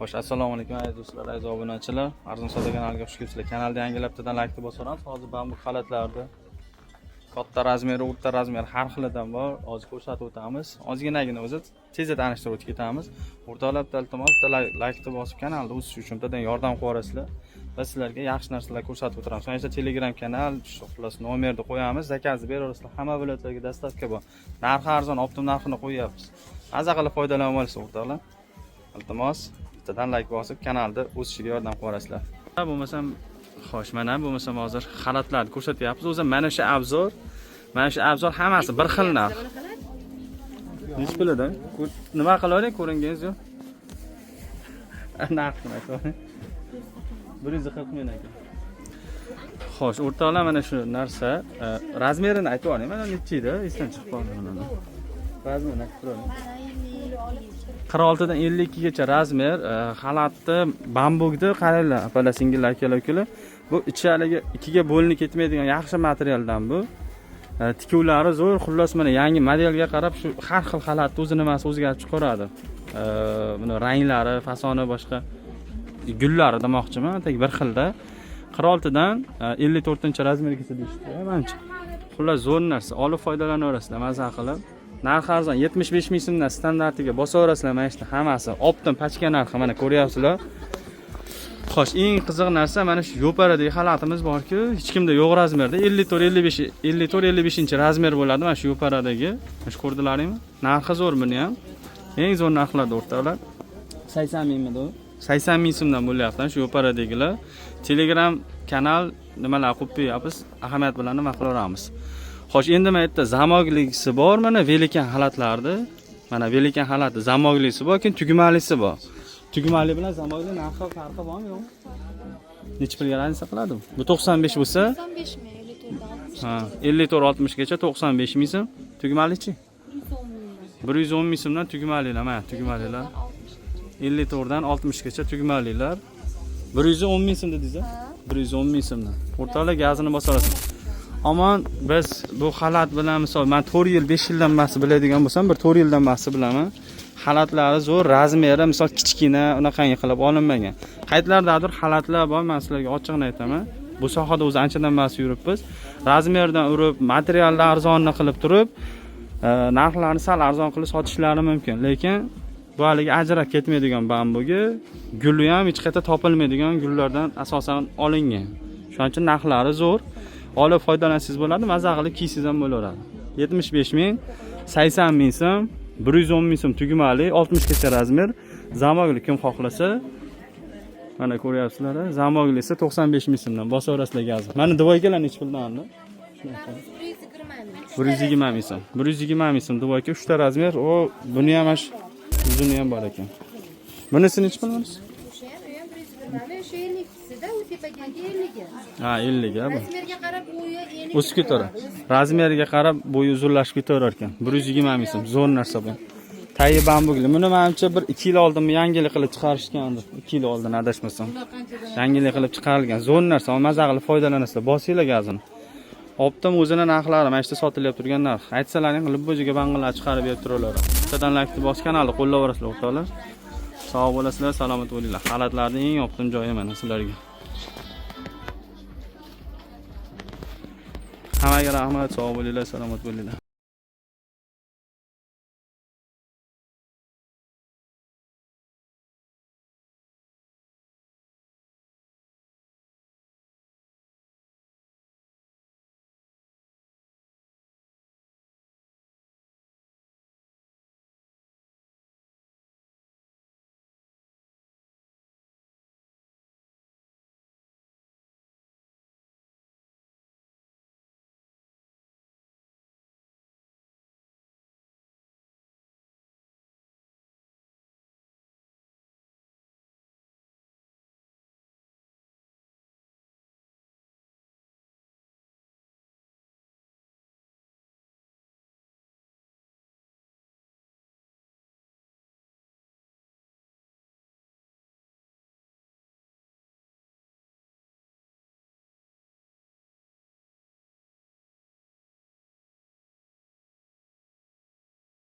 Xo'sh, assalomu alaykum aziz do'stlar, aziz obunachilar. Arzon savdo kanaliga xush kelibsizlar. Kanalda yangiliklardan like deb bosaveramiz. Hozir bambu xalatlarda katta razmeri, o'rta razmer har xilidan bor. Hozir ko'rsatib o'tamiz. Ozginagina o'zi tezda tanishtirib o'tib ketamiz. O'rtoqlar, iltimos, like deb bosib kanalda o'sish uchun bittadan yordam qilib yuborasizlar. Biz sizlarga yaxshi narsalar ko'rsatib o'tiramiz. Mana shu Telegram kanal, xullas nomerni qo'yamiz, zakozni beraverasizlar. Hamma viloyatlarga dostavka bor. Narxi arzon, optim narxini qo'yapmiz. Maza qilib foydalanib olasizlar, o'rtoqlar. Iltimos, bittadan like bosib kanalda o'sishiga yordam qilasizlar. Bo'lmasam, xo'sh, mana bo'lmasam hozir xalatlarni ko'rsatyapmiz. O'zi mana shu abzor hammasi bir xil narx. Nech pulida? Nima qilavering, ko'ringiz yo'q? Narxini aytavering. 140 ming ekan. Xo'sh, o'rtoqlar, mana shu narsa razmerini aytib o'ring. Mana necha edi? Esdan chiqib qoldi mana. Razmerini aytib o'ring. 46 dan 52 gacha razmer, xalatni bambukni qaranglar, apalar, singillar, akalar. Bu ichaliga ikkiga bo'linib ketmaydigan yaxshi materialdan bu. Tikuvlari zo'r, xullas mana yangi modelga qarab shu har xil xalatni o'zi nimasi o'zgarib chiqaradi. Buni ranglari, fasoni, boshqa gullari demoqchiman, tek bir xilda. 46 dan 54-razmergacha deyishdi. Menimcha xullas zo'r narsa, olib foydalanaverasizlar maza qilib. Narxi arzon 75 ming so'mdan standartiga bosaverasizlar. Mana shu hammasi optim pachka narxi, mana ko'ryapsizlar. Xo'sh, eng qiziq narsa mana shu yo'paradagi xalatimiz bor-ku, hech kimda yo'q razmerda 54-55 razmer bo'ladi mana shu yo'paradagi. Mana ko'rdilaringmi? Narxi zo'r buni ham. Eng zo'r narxlarda o'rtoqlar. 80 mingmi bu? 80 ming so'mdan bo'lyapti shu yo'paradagilar. Telegram kanal nimalar qo'yib qo'yapmiz, ahamiyat bilan nima qilaveramiz. Xo'sh, endi mana yerda zamoglisi bor, mana velikan xalatlardi. Mana velikan xalati zamoglisi bor, keyin tugmalisi bor. Tugmali bilan zamogli narxi farqi bormi, yo'qmi? Necha pulga razniya qiladi? Bu 95 bo'lsa, 95 ming, 54 ha, 54-60 gacha 95 ming so'm. Tugmalichi? 110 ming so'mdan tugmalilar, mana tugmalilar. 54 dan 60 gacha tugmalilar. 110 ming so'm dedingiz-a? 110 ming so'mdan. O'rtoqlar, gazini bosorasiz. Amon, biz bu xalat bilan misol men 4 yil, 5 yildan bas biladigan bo'lsam, bir 4 yildan bas bilaman. Xalatlari zo'r, razmeri misol kichkina, unaqangi qilib olinmagan. Qaytlardadir xalatlar bor, men sizlarga ochiqni aytaman. Bu sohada o'zi anchadan bas yuribmiz. Razmerdan urib, materialni arzonni qilib turib, narxlarni sal arzon qilib sotishlari mumkin. Lekin bu haliga ajrab ketmaydigan bambugi, guli ham hech qayerda topilmaydigan gullardan asosan olingan. Shuning uchun narxlari zo'r. Olib foydalansangiz bo'ladi, maza qilib kiysangiz ham bo'laveradi. 75 ming, 80 ming so'm, 110 ming so'm tugmali, 60 gacha razmer, zamogli kim xohlasa, mana ko'ryapsizlar, zamoglisi 95 ming so'mdan bosaverasizlar gazni. Mana duvoygalar nech puldan oldi? 120 ming so'm. 120 ming so'm duvoyga 3 ta razmer, o buni ham ash uzuni ham bor ekan. Bunisi nech pul bunisi? Ha, 50 ga bu. Razmerga qarab bo'yi 50. O'sib ketadi. Razmeriga qarab bo'yi uzunlashib ketaverar ekan. 120 ming so'm, zo'r narsa bu. Tayi bambugli. Buni menimcha bir 2 yil oldin yangilik qilib chiqarishgandi. 2 yil oldin adashmasam. Yangilik qilib chiqarilgan zo'r narsa. Maza qilib foydalanasizlar. Bosinglar gazini. Optim o'zini narxlari mana shu sotilyapti turgan narx. Aytsalaring libbojiga bang'alar chiqarib berib turarlar. Bittadan like bos kanalni qo'llaverasizlar, o'rtoqlar. Sog' bo'lasizlar, salomat bo'linglar. Xalatlarning eng optim joyi mana sizlarga. Hammaga rahmat, sog' bo'linglar, salomat bo'linglar.